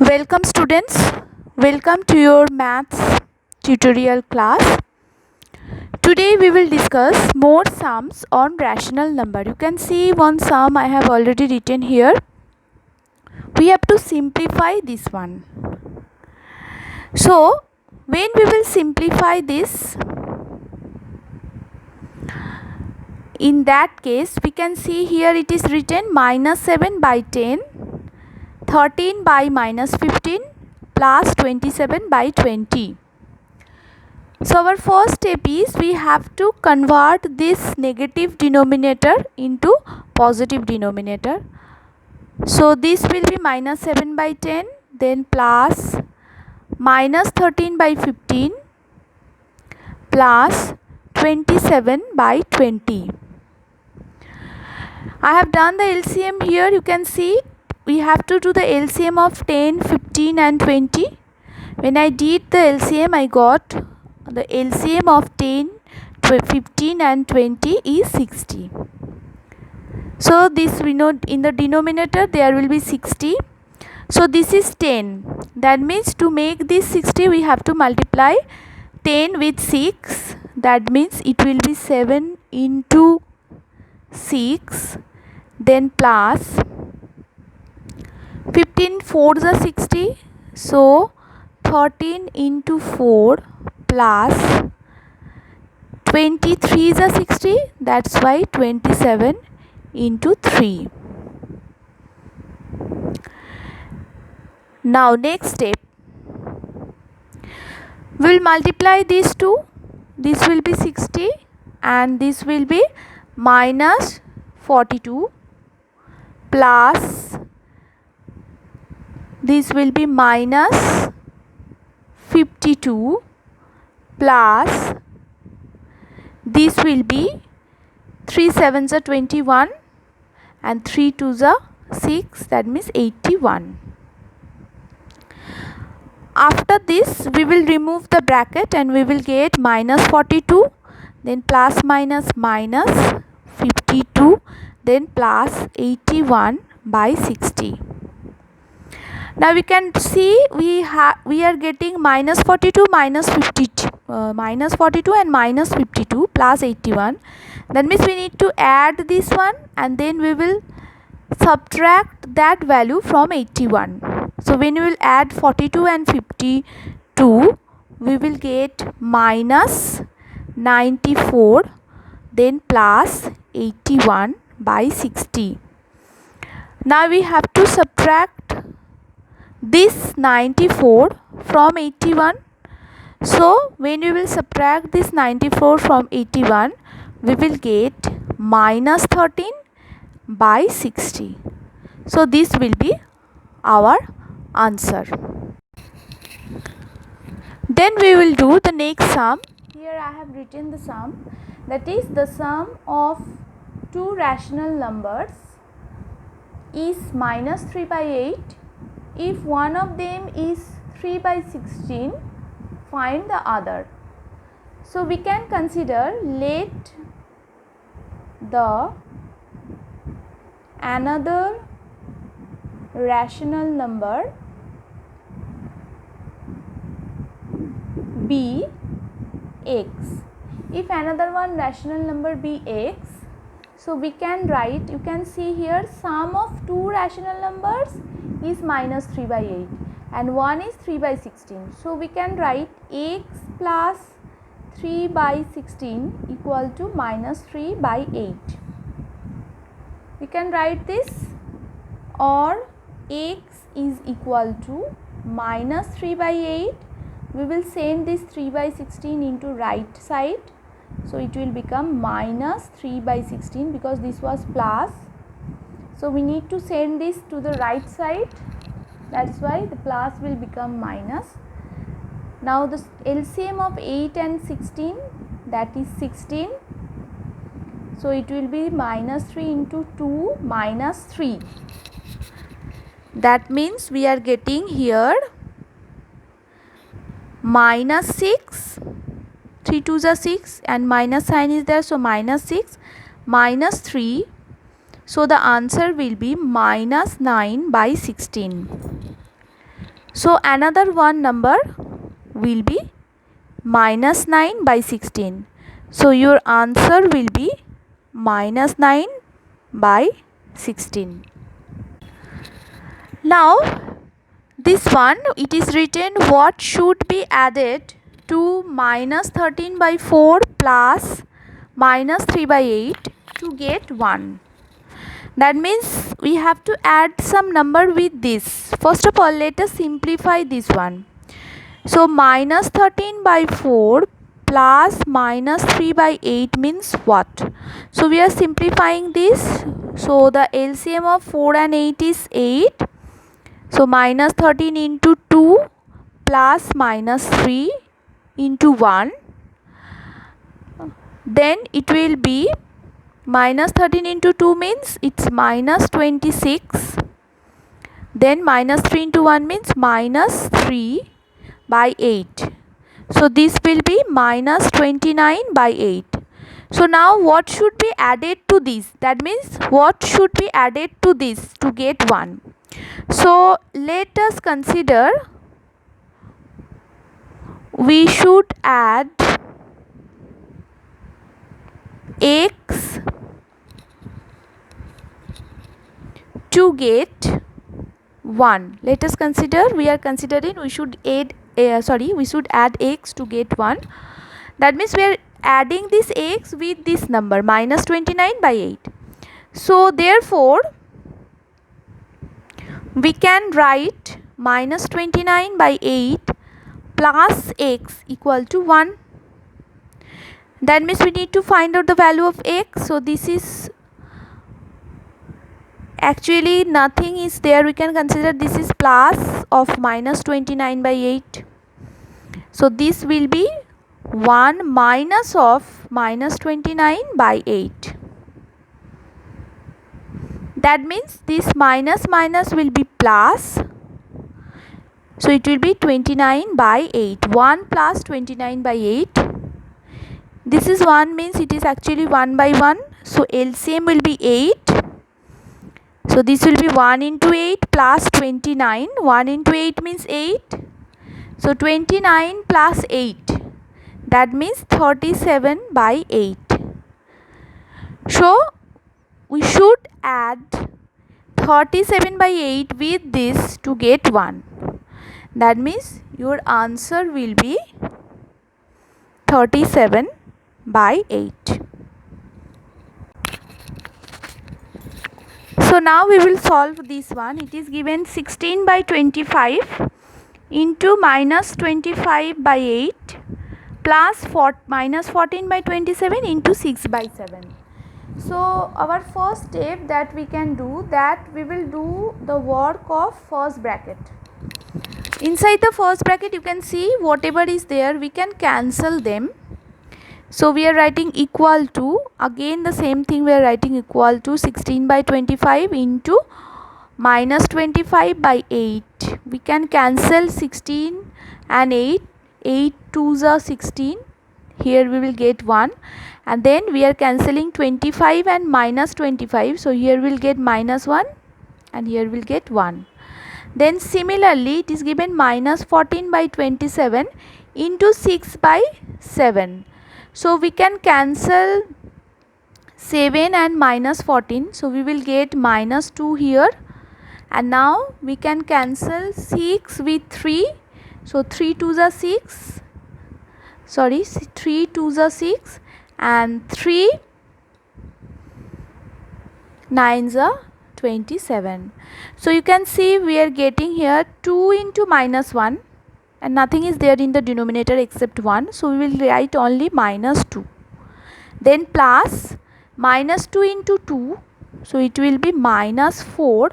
Welcome students, welcome to your maths tutorial class. Today we will discuss more sums on rational number. You can see one sum I have already written here. We have to simplify this one. So when we will simplify this, in that case we can see here it is written minus 7 by 10, 13 by minus 15 plus 27 by 20. So our first step is we have to convert this negative denominator into positive denominator. So this will be minus 7 by 10, then plus minus 13 by 15 plus 27 by 20. I have done the LCM here. You can see we have to do the LCM of 10, 15 and 20. When I did the LCM, I got the LCM of 10, 15 and 20 is 60. So this we know in the denominator there will be 60. So this is 10. That means to make this 60 we have to multiply 10 with 6. That means it will be 7 into 6, then plus 15 4s are 60. So 13 into 4 plus 23 is a 60, that's why 27 into 3. Now next step, we will multiply these two. This will be 60 and this will be minus 42 plus this will be minus 52 plus this will be 3 7s are 21 and 3 2s are 6, that means 81. After this we will remove the bracket and we will get minus 42, then plus minus minus 52, then plus 81 by 60. Now we can see we are getting minus 42 minus 52 minus 42 and minus 52 plus 81. That means we need to add this one and then we will subtract that value from 81. So when we will add 42 and 52, we will get minus 94, then plus 81 by 60. Now we have to subtract this 94 from 81. So when we will subtract this 94 from 81, we will get minus 13 by 60. So this will be our answer. Then we will do the next sum. Here I have written the sum, that is the sum of two rational numbers is minus 3 by 8. If one of them is 3 by 16, find the other. So we can consider let the another rational number be x. If another one rational number be x, so we can write, you can see here sum of two rational numbers is minus 3 by 8 and one is 3 by 16. So we can write x plus 3 by 16 equal to minus 3 by 8. We can write this, or x is equal to minus 3 by 8. We will send this 3 by 16 into right side. So it will become minus 3 by 16 because this was plus. So we need to send this to the right side. That's why the plus will become minus. Now the LCM of 8 and 16, that is 16. So it will be minus 3 into 2 minus 3. That means we are getting here minus 6, 3 2s are 6 and minus sign is there, so minus 6 minus 3. So the answer will be minus 9 by 16. So another one number will be minus 9 by 16. So your answer will be minus 9 by 16. Now this one, it is written what should be added to minus 13 by 4 plus minus 3 by 8 to get 1. That means we have to add some number with this. First of all, let us simplify this one. So minus 13 by 4 plus minus 3 by 8 means what? So we are simplifying this. So the LCM of 4 and 8 is 8. So minus 13 into 2 plus minus 3 into 1. Then it will be minus 13 into 2 means it's minus 26. Then minus 3 into 1 means minus 3 by 8. So this will be minus 29 by 8. So now what should be added to this? That means what should be added to this to get 1? So let us consider we should add x to get 1. Let us consider we are considering we should add x to get 1. That means we are adding this x with this number minus 29 by 8. So therefore we can write minus 29 by 8 plus x equal to 1. That means we need to find out the value of x. So this is actually nothing is there. We can consider this is plus of minus 29 by 8. So this will be 1 minus of minus 29 by 8. That means this minus will be plus. So it will be 29 by 8. 1 plus 29 by 8. This is 1 means it is actually 1 by 1. So LCM will be 8. So this will be 1 into 8 plus 29. 1 into 8 means 8. So 29 plus 8. That means 37 by 8. So we should add 37 by 8 with this to get 1. That means your answer will be 37 by 8. So now we will solve this one. It is given 16 by 25 into minus 25 by 8 plus minus 14 by 27 into 6 by 7. So our first step that we can do, that we will do the work of first bracket. Inside the first bracket you can see whatever is there we can cancel them. So we are writing equal to, again the same thing we are writing equal to 16 by 25 into minus 25 by 8. We can cancel 16 and 8. 8 2s are 16. Here we will get 1. And then we are cancelling 25 and minus 25. So here we will get minus 1 and here we will get 1. Then similarly it is given minus 14 by 27 into 6 by 7. So we can cancel 7 and minus 14. So we will get minus 2 here. And now we can cancel 6 with 3. So 3 2s are 6. Sorry, 3 2s are 6 and 3 9s are 27. So you can see we are getting here 2 into minus 1 and nothing is there in the denominator except 1. So we will write only minus 2. Then plus minus 2 into 2. So it will be minus 4.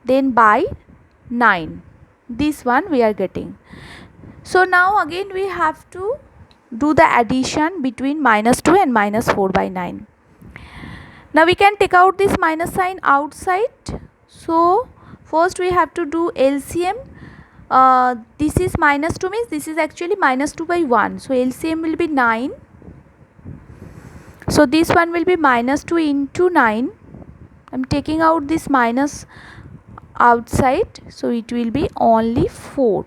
Then by 9. This one we are getting. So now again we have to do the addition between minus 2 and minus 4 by 9. Now we can take out this minus sign outside. So first we have to do LCM. This is minus 2 means this is actually minus 2 by 1. So LCM will be 9. So this one will be minus 2 into 9. I am taking out this minus outside, so it will be only 4.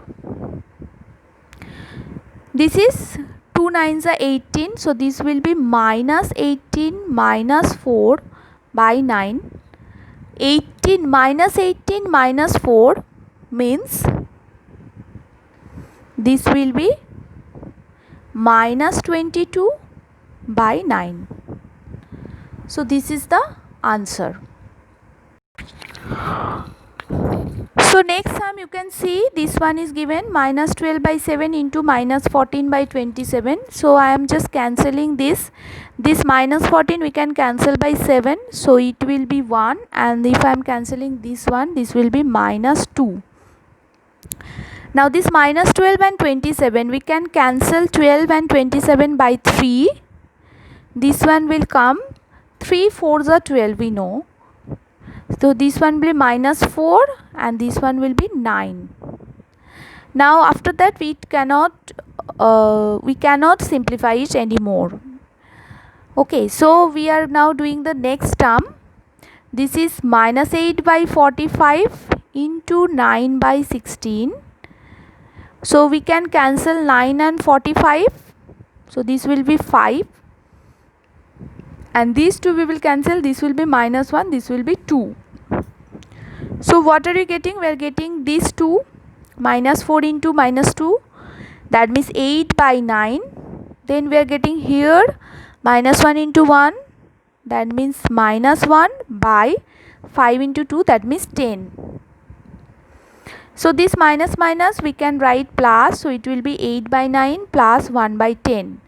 This is 2 9s are 18, so this will be minus 18 minus 4 by 9. 18 minus 4 means this will be minus 22 by 9. So this is the answer. So next sum you can see this one is given minus 12 by 7 into minus 14 by 27. So I am just cancelling this. This minus 14 we can cancel by 7. So it will be 1, and if I am cancelling this one, this will be minus 2. Now this minus 12 and 27 we can cancel 12 and 27 by 3. This one will come 3 4s are 12, we know. So this one will be minus 4 and this one will be 9. Now after that we cannot simplify it anymore. Okay, so we are now doing the next term. This is minus 8 by 45 into 9 by 16. So we can cancel 9 and 45. So this will be 5. And these two we will cancel. This will be minus 1. This will be 2. So what are we getting? We are getting these two. Minus 4 into minus 2. That means 8 by 9. Then we are getting here minus 1 into 1. That means minus 1 by 5 into 2. That means 10. So this minus minus we can write plus. So it will be 8 by 9 plus 1 by 10.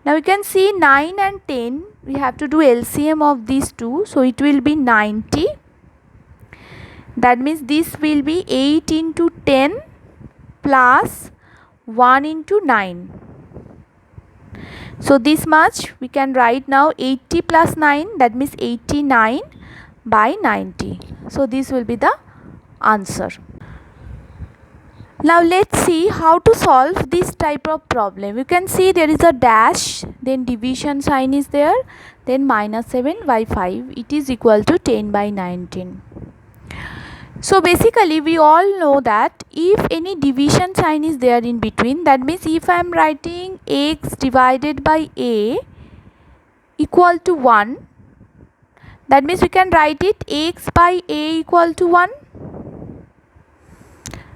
Now we can see 9 and 10. We have to do LCM of these two. So it will be 90. That means this will be 8 into 10 plus 1 into 9. So this much we can write now 80 plus 9. That means 89 by 90. So this will be the answer. Now let's see how to solve this type of problem. You can see there is a dash, then division sign is there, then minus 7 by 5. It is equal to 10 by 19. So basically we all know that if any division sign is there in between, that means if I am writing x divided by a equal to 1, that means we can write it x by a equal to 1.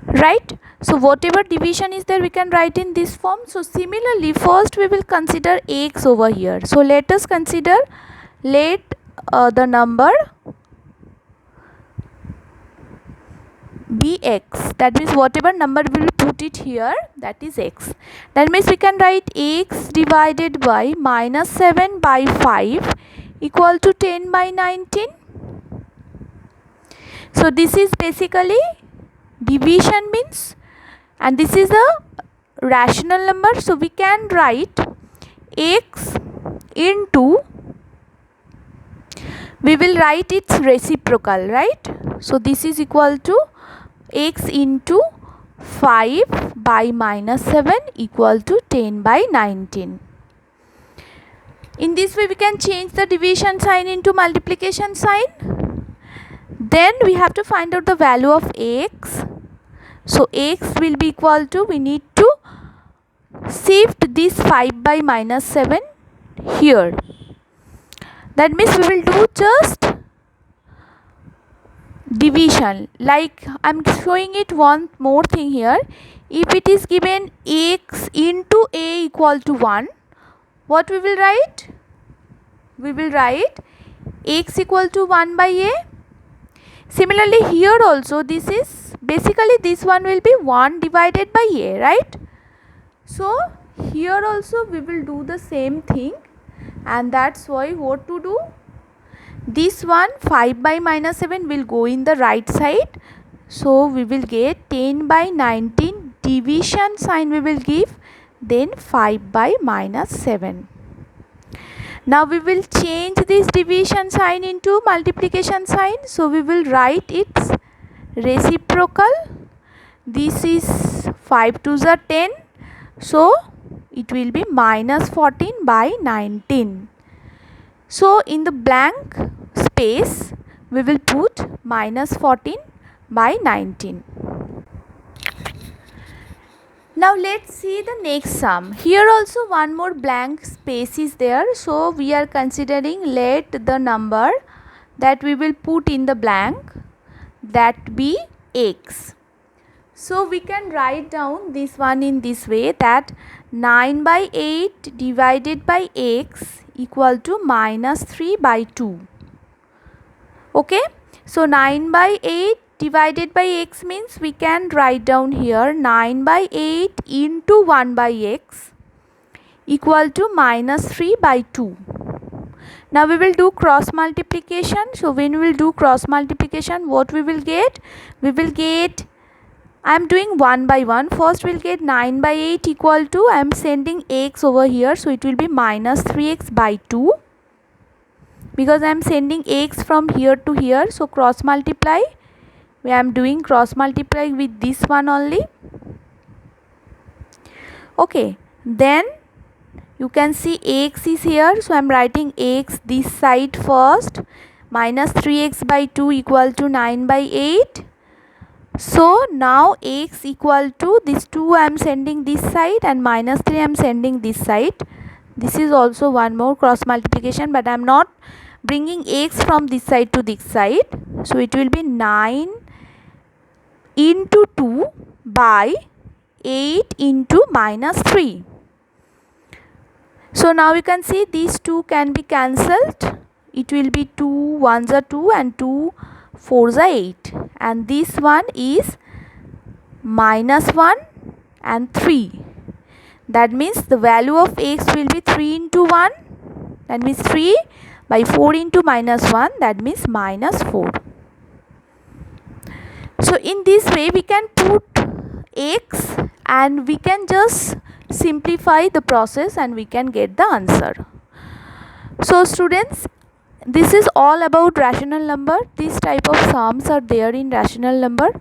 Right? So whatever division is there we can write in this form. So similarly first we will consider x over here. So let us consider, let the number be x. That means whatever number we will put it here, that is x. That means we can write x divided by minus 7 by 5 equal to 10 by 19. So this is basically division means, and this is a rational number, so we can write x into, we will write its reciprocal, right? So this is equal to x into 5 by minus 7 equal to 10 by 19. In this way we can change the division sign into multiplication sign. Then we have to find out the value of x. So x will be equal to, we need to shift this 5 by minus 7 here. That means we will do just division. Like I am showing it one more thing here. If it is given x into a equal to 1, what we will write? We will write x equal to 1 by a. Similarly here also this is basically, this one will be 1 divided by a, right? So here also we will do the same thing, and that's why what to do, this one 5 by minus 7 will go in the right side. So we will get 10 by 19, division sign we will give, then 5 by minus 7. Now we will change this division sign into multiplication sign. So we will write its reciprocal. This is 5 2s are 10. So it will be minus 14 by 19. So in the blank space we will put minus 14 by 19. Now let's see the next sum. Here also one more blank space is there. So we are considering let the number that we will put in the blank that be x. So we can write down this one in this way, that 9 by 8 divided by x equal to minus 3 by 2. Okay. So 9 by 8 divided by x means we can write down here 9 by 8 into 1 by x equal to minus 3 by 2. Now we will do cross multiplication. So when we will do cross multiplication, what we will get? We will get, I am doing one by one. First we will get 9 by 8 equal to, I am sending x over here, so it will be minus 3x by 2. Because I am sending x from here to here, so cross multiply. I am doing cross multiply with this one only. Okay, then you can see x is here, so I am writing x this side first. Minus 3x by 2 equal to 9 by 8. So now x equal to this 2 I am sending this side and minus 3 I am sending this side. This is also one more cross multiplication, but I am not bringing x from this side to this side. So it will be 9 into 2 by 8 into minus 3. So now you can see these two can be cancelled. It will be 2 1s are 2 and 2 4s are 8. And this one is minus 1 and 3. That means the value of x will be 3 into 1. That means 3 by 4 into minus 1, that means minus 4. So in this way we can put x and we can just simplify the process and we can get the answer. So students, this is all about rational number. These type of sums are there in rational number.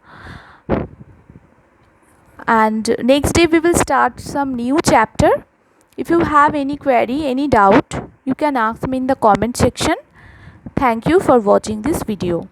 And next day we will start some new chapter. If you have any query, any doubt, you can ask me in the comment section. Thank you for watching this video.